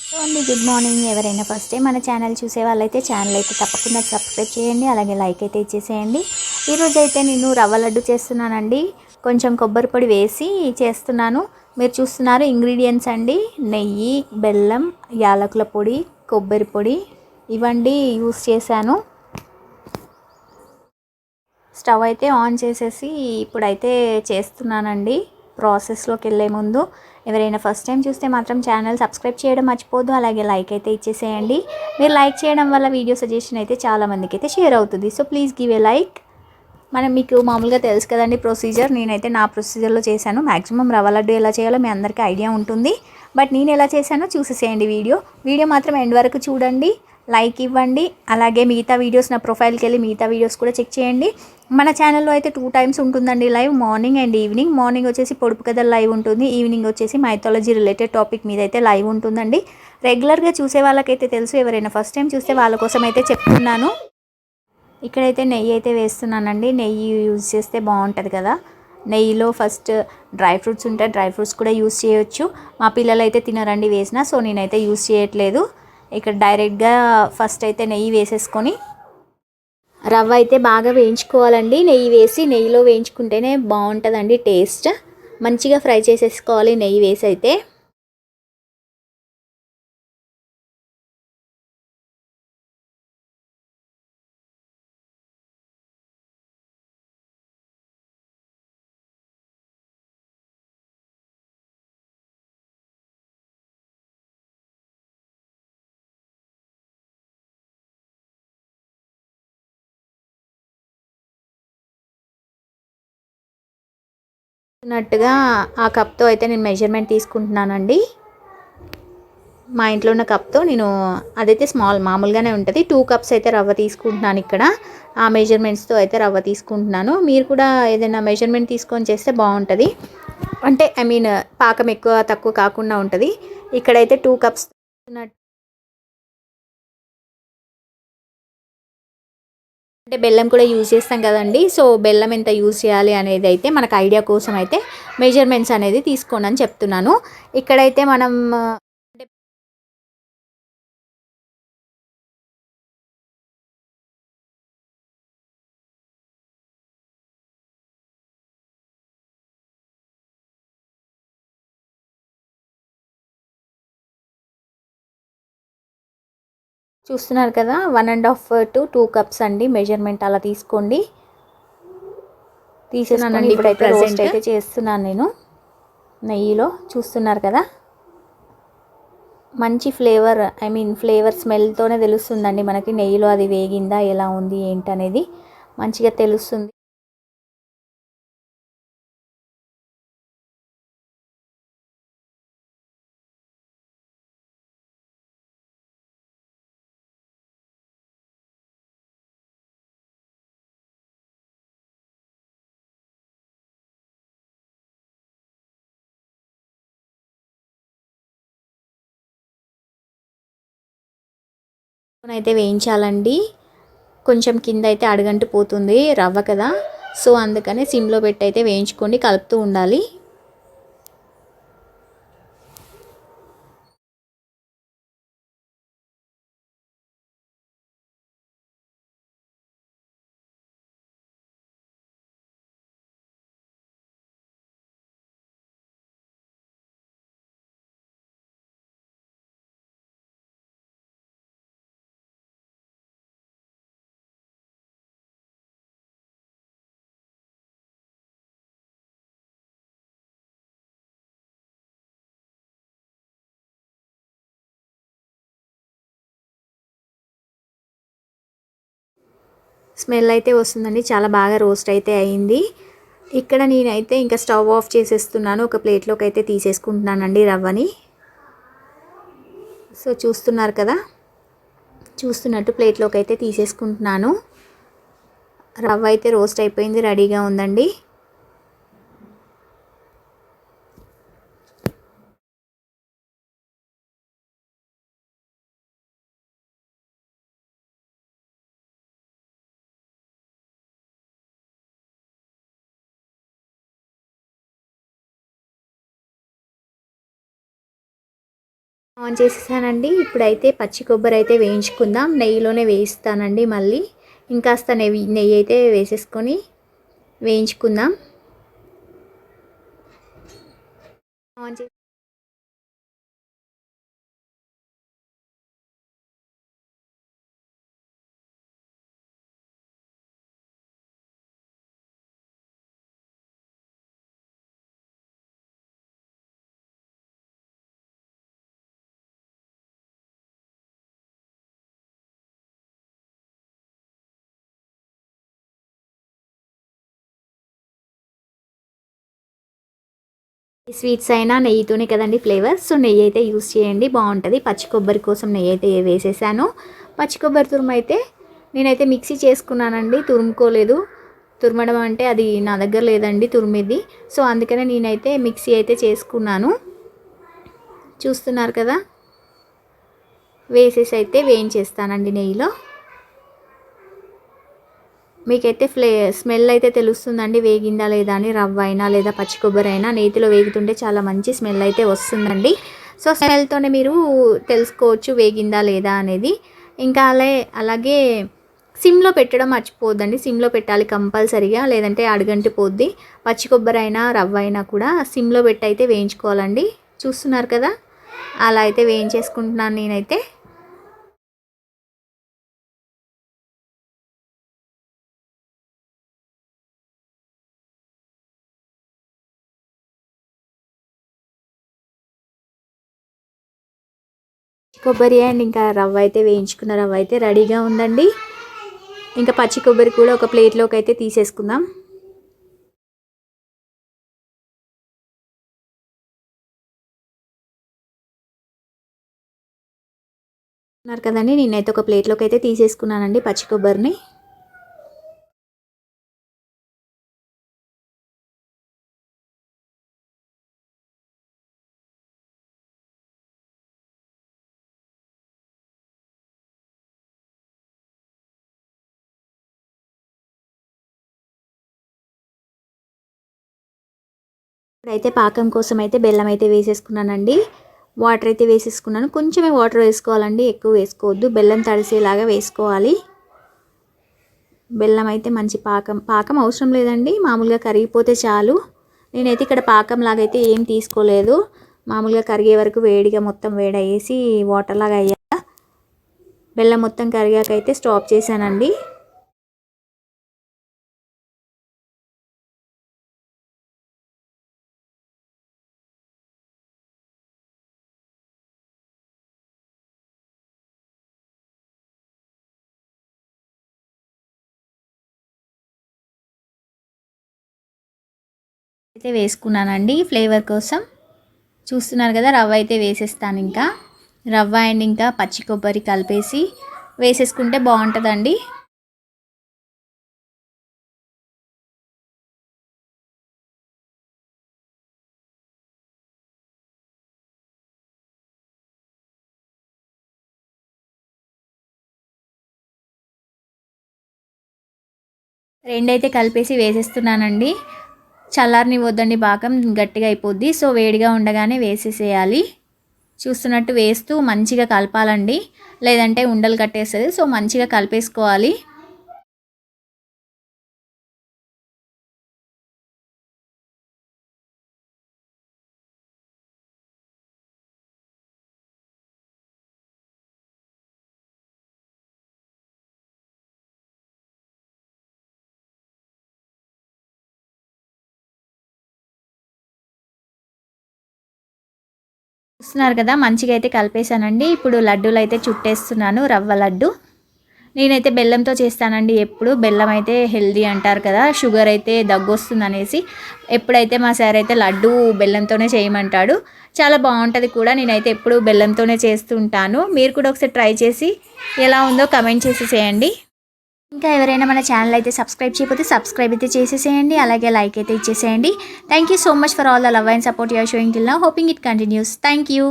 So అండి, good morning. ఎవరైనా first time మన ఛానల్ చూసే వాళ్ళైతే ఛానల్ అయితే తప్పకుండా సబ్స్క్రైబ్ చేయండి, అలాగే లైక్ అయితే ఇచ్చేసేయండి. ఈరోజు అయితే నేను రవ్వ లడ్డు చేస్తున్నానండి. కొంచెం కొబ్బరి పొడి వేసి చేస్తున్నాను. మీరు చూస్తున్నారు ఇంగ్రీడియంట్స్ అండి: నెయ్యి, బెల్లం, యాలకుల పొడి, కొబ్బరి పొడి ఇవండి యూస్ చేశాను. స్టవ్ అయితే ఆన్ చేసేసి ఇప్పుడైతే చేస్తున్నానండి. ప్రాసెస్లోకి వెళ్ళే ముందు ఎవరైనా ఫస్ట్ టైం చూస్తే మాత్రం ఛానల్ సబ్స్క్రైబ్ చేయడం మర్చిపోద్దు, అలాగే లైక్ అయితే ఇచ్చేసేయండి. మీరు లైక్ చేయడం వల్ల వీడియో సజెషన్ అయితే చాలామందికి అయితే షేర్ అవుతుంది. So please give a like. మీకు మామూలుగా తెలుసు కదండి ప్రొసీజర్. నేనైతే నా ప్రొసీజర్లో చేశాను. మ్యాక్సిమం రవ్వ లడ్డు ఎలా చేయాలో మీ అందరికీ ఐడియా ఉంటుంది. బట్ నేను ఎలా చేశానో చూసేసేయండి. వీడియో మాత్రం ఎండ్ వరకు చూడండి, లైక్ ఇవ్వండి. అలాగే మిగతా వీడియోస్ నా ప్రొఫైల్కి వెళ్ళి మిగతా వీడియోస్ కూడా చెక్ చేయండి. మన ఛానల్లో అయితే 2 టైమ్స్ ఉంటుందండి live, morning and evening. Morning వచ్చేసి పొడుపు కథలు లైవ్ ఉంటుంది, ఈవినింగ్ వచ్చేసి మైథాలజీ రిలేటెడ్ టాపిక్ మీద అయితే లైవ్ ఉంటుందండి. రెగ్యులర్గా చూసే వాళ్ళకైతే తెలుసు, ఎవరైనా ఫస్ట్ టైం చూస్తే వాళ్ళ కోసం అయితే చెప్తున్నాను. ఇక్కడైతే నెయ్యి అయితే వేస్తున్నానండి. నెయ్యి యూజ్ చేస్తే బాగుంటుంది కదా. నెయ్యిలో ఫస్ట్ డ్రై ఫ్రూట్స్ ఉంటాయి, డ్రై ఫ్రూట్స్ కూడా యూజ్ చేయొచ్చు. మా పిల్లలు అయితే తినరండి వేసిన, సో నేనైతే యూజ్ చేయట్లేదు. ఇక్కడ డైరెక్ట్గా ఫస్ట్ అయితే నెయ్యి వేసేసుకొని రవ్వ అయితే బాగా వేయించుకోవాలండి. నెయ్యి వేసి, నెయ్యిలో వేయించుకుంటేనే బాగుంటుందండి టేస్ట్. మంచిగా ఫ్రై చేసేసుకోవాలి నెయ్యి వేసి అయితే. నట్టుగా ఆ కప్తో అయితే నేను మెజర్మెంట్ తీసుకుంటున్నానండి. మా ఇంట్లో ఉన్న కప్తో నేను, అదైతే స్మాల్ మామూలుగానే ఉంటుంది, 2 కప్స్ అయితే రవ్వ తీసుకుంటున్నాను ఇక్కడ. ఆ మెజర్మెంట్స్తో అయితే రవ్వ తీసుకుంటున్నాను. మీరు కూడా ఏదైనా మెజర్మెంట్ తీసుకొని చేస్తే బాగుంటుంది. అంటే పాకం ఎక్కువ తక్కువ కాకుండా ఉంటుంది. ఇక్కడైతే 2 కప్స్ అంటే బెల్లం కూడా యూజ్ చేస్తాం కదండి. సో బెల్లం ఎంత యూజ్ చేయాలి అనేది అయితే మనకు ఐడియా కోసం అయితే మెజర్మెంట్స్ అనేది తీసుకోండి అని చెప్తున్నాను. ఇక్కడైతే మనం అంటే చూస్తున్నారు కదా, 1.5 to 2 కప్స్ అండి మెజర్మెంట్ అలా తీసుకోండి. తీసేసుకుని ఇప్పుడైతే రోస్ట్ అయితే చేస్తున్నాను నేను నెయ్యిలో. చూస్తున్నారు కదా, మంచి ఫ్లేవర్, ఫ్లేవర్ స్మెల్తోనే తెలుస్తుందండి మనకి నెయ్యిలో అది వేగిందా, ఎలా ఉంది ఏంటనేది మంచిగా తెలుస్తుంది. అయితే వేయించాలండి. కొంచెం కింద అయితే అడుగంటు పోతుంది రవ్వ కదా, సో అందుకని సిమ్లో పెట్టి అయితే వేయించుకోండి, కలుపుతూ ఉండాలి. స్మెల్ అయితే వస్తుందండి, చాలా బాగా రోస్ట్ అయితే అయింది. ఇక్కడ నేనైతే ఇంకా స్టవ్ ఆఫ్ చేసేస్తున్నాను. ఒక ప్లేట్లోకి అయితే తీసేసుకుంటున్నానండి రవ్వని. సో చూస్తున్నారు కదా, చూస్తున్నట్టు ప్లేట్లోకి అయితే తీసేసుకుంటున్నాను. రవ్వ అయితే రోస్ట్ అయిపోయింది, రెడీగా ఉందండి. ఆన్ చేసేసానండి. ఇప్పుడైతే పచ్చి కొబ్బరి అయితే వేయించుకుందాం. నెయ్యిలోనే వేయిస్తానండి మళ్ళీ. ఇంకాస్త నెయ్యి అయితే వేసేసుకొని వేయించుకుందాం. ఆన్ చే స్వీట్స్ అయినా నెయ్యితోనే కదండి ఫ్లేవర్. సో నెయ్యి అయితే యూస్ చేయండి, బాగుంటుంది. పచ్చి కొబ్బరి కోసం నెయ్యి అయితే వేసేసాను. పచ్చి కొబ్బరి తురుము అయితే నేనైతే మిక్సీ చేసుకున్నానండి, తురుముకోలేదు. తురమడం అంటే అది నా దగ్గర లేదండి తురిమిది. సో అందుకనే నేనైతే మిక్సీ అయితే చేసుకున్నాను. చూస్తున్నారు కదా, వేసేసి అయితే వేయించేస్తానండి నెయ్యిలో. మీకైతే స్మెల్ అయితే తెలుస్తుందండి వేగిందా లేదా అని. రవ్వ అయినా లేదా పచ్చి కొబ్బరి అయినా నేతిలో వేగుతుంటే చాలా మంచి స్మెల్ అయితే వస్తుందండి. సో స్మెల్తోనే మీరు తెలుసుకోవచ్చు వేగిందా లేదా అనేది. ఇంకా అలాగే సిమ్లో పెట్టడం మర్చిపోద్దండి. సిమ్లో పెట్టాలి కంపల్సరీగా, లేదంటే అడుగంటి పోద్ది. పచ్చి కొబ్బరి అయినా రవ్వ అయినా కూడా సిమ్లో పెట్టి అయితే వేయించుకోవాలండి. చూస్తున్నారు కదా, అలా అయితే వేయించేసుకుంటున్నాను నేనైతే. కొబ్బరి అండ్ ఇంకా రవ్వ అయితే వేయించుకున్న రవ్వ అయితే రెడీగా ఉందండి. ఇంకా పచ్చి కొబ్బరి కూడా ఒక ప్లేట్లోకి అయితే తీసేసుకుందాం. ఉన్నారు కదండి, నేనైతే ఒక ప్లేట్లోకి అయితే తీసేసుకున్నానండి పచ్చి కొబ్బరిని. ఇప్పుడైతే పాకం కోసం అయితే బెల్లం అయితే వేసేసుకున్నానండి. వాటర్ అయితే వేసేసుకున్నాను. కొంచెమే వాటర్ వేసుకోవాలండి, ఎక్కువ వేసుకోవద్దు. బెల్లం తడిసేలాగా వేసుకోవాలి. బెల్లం అయితే మంచి పాకం అవసరం లేదండి, మామూలుగా కరిగిపోతే చాలు. నేనైతే ఇక్కడ పాకం లాగైతే ఏం తీసుకోలేదు. మామూలుగా కరిగే వరకు వేడిగా మొత్తం వేడయ్యేసి వాటర్ లాగా అయ్యాక బెల్లం మొత్తం కరిగాక అయితే స్టాప్ చేశానండి. అయితే వేసుకున్నానండి ఫ్లేవర్ కోసం. చూస్తున్నారు కదా, రవ్వ అయితే వేసేస్తాను. ఇంకా రవ్వ అండ్ ఇంకా పచ్చి కొబ్బరి కలిపేసి వేసేసుకుంటే బాగుంటుందండి. రెండైతే కలిపేసి వేసేస్తున్నానండి. చల్లారనివ్వద్దండి, పాకం గట్టిగా అయిపోద్ది. సో వేడిగా ఉండగానే వేసేసేయాలి. చూస్తున్నట్టు వేస్తూ మంచిగా కలపాలండి, లేదంటే ఉండలు కట్టేస్తుంది. సో మంచిగా కలిపేసుకోవాలి. చూస్తున్నారు కదా, మంచిగా అయితే కలిపేశానండి. ఇప్పుడు లడ్డూలు అయితే చుట్టేస్తున్నాను, రవ్వ లడ్డు. నేనైతే బెల్లంతో చేస్తానండి ఎప్పుడు. బెల్లం అయితే హెల్దీ అంటారు కదా, షుగర్ అయితే దగ్గు వస్తుంది అనేసి. ఎప్పుడైతే మా సార్ అయితే లడ్డు బెల్లంతోనే చేయమంటాడు. చాలా బాగుంటుంది కూడా. నేనైతే ఎప్పుడు బెల్లంతోనే చేస్తూ ఉంటాను. మీరు కూడా ఒకసారి ట్రై చేసి ఎలా ఉందో కమెంట్ చేసేసేయండి. ఇంకా ఎవరైనా మన ఛానల్ అయితే సబ్స్క్రైబ్ చేయకపోతే సబ్స్క్రైబ్ అయితే చేసేసేయండి. అలాగే లైక్ అయితే ఇచ్చేసేయండి. Thank you so much for all the love and support you are showing till now. Hoping it continues. Thank you.